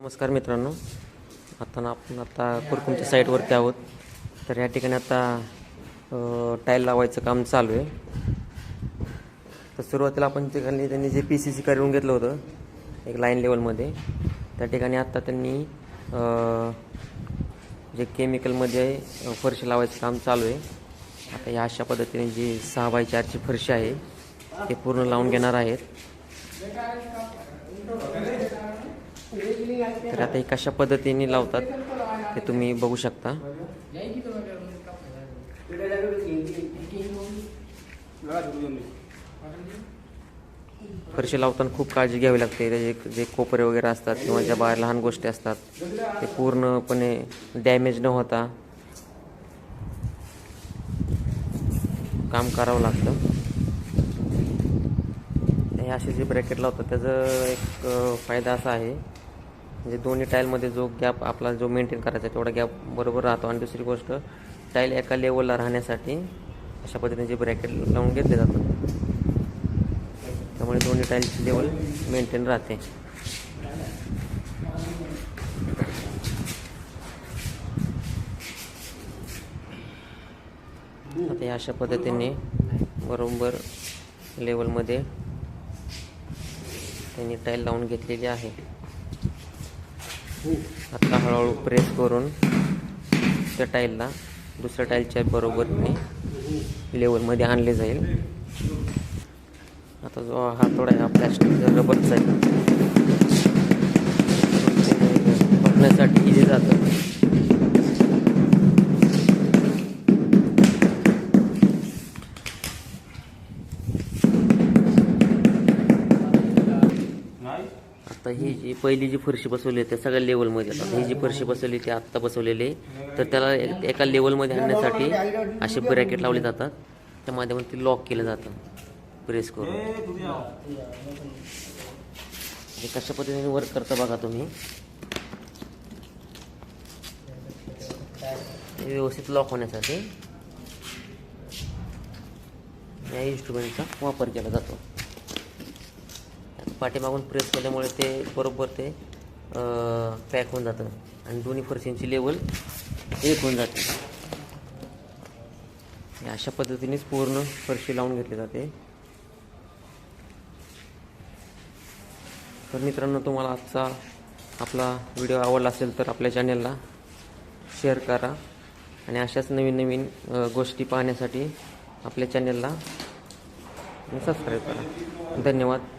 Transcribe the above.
नमस्कार मित्रांनो, आपण कुरकुमच्या साईटवरती आहोत. तर या ठिकाणी आता टाईल लावायचं काम चालू आहे. तर सुरुवातीला आपण त्यांनी जे PCC करून घेतलं होतं एक लाईन लेवलमध्ये, त्या ठिकाणी आत्ता त्यांनी जे केमिकलमध्ये फरशी लावायचं काम चालू आहे. आता या अशा पद्धतीने जी 6x4ची फरशी आहे ते पूर्ण लावून घेणार आहेत. तर आता कशा पद्धतीने लावतात ते तुम्ही बघू शकता. फरशी लावताना खूप काळजी घ्यावी लागते. त्याचे जे कोपरे वगैरे असतात किंवा ज्या बाहेर लहान गोष्टी असतात ते पूर्णपणे डॅमेज न होता काम करावं लागतं. हे असे जे ब्रॅकेट लावतात त्याचा एक फायदा असा आहे, म्हणजे दोन्ही टाईलमध्ये जो गॅप आपला जो मेंटेन करायचा तेवढा गॅप बरोबर राहतो. आणि दुसरी गोष्ट, टाईल एका लेवलला राहण्यासाठी अशा पद्धतीने जे ब्रॅकेट लावून घेतले जातात, त्यामुळे दोन्ही टाईलची लेवल मेंटेन राहते. आता या अशा पद्धतीने बरोबर लेवलमध्ये त्यांनी टाईल लावून घेतलेली आहे. आता हळूहळू प्रेस करून त्या टाईलला दुसऱ्या टाईलच्या बरोबरने लेवलमध्ये आणले जाईल. आता जो हातोडा आहे हा प्लॅस्टिकचा रबरचा आहे, पकडण्यासाठी इझी जातं. आता ही जी पहिली जी फरशी बसवली आहे त्या सगळ्या लेवलमध्ये, आता ही जी फरशी बसवली ती आत्ता बसवलेली आहे. तर त्याला एका लेवलमध्ये आणण्यासाठी असे ब्रॅकेट लावले जातात, त्या माध्यमातून लॉक केलं जातं प्रेस करून. हे कशा पद्धतीने वर्क करतं बघा तुम्ही. व्यवस्थित लॉक होण्यासाठी या इन्स्ट्रुमेंटचा वापर केला जातो. पाठीमागून प्रेस केल्यामुळे ते बरोबर ते पॅक होऊन जातं आणि दोन्ही फरशींची लेवल एक होऊन जाते. अशा पद्धतीनेच पूर्ण फरशी लावून घेतली जाते. तर मित्रांनो, तुम्हाला आजचा आपला व्हिडिओ आवडला असेल तर आपल्या चॅनलला शेअर करा आणि अशाच नवीन नवीन गोष्टी पाहण्यासाठी आपल्या चॅनलला सबस्क्राईब करा. धन्यवाद.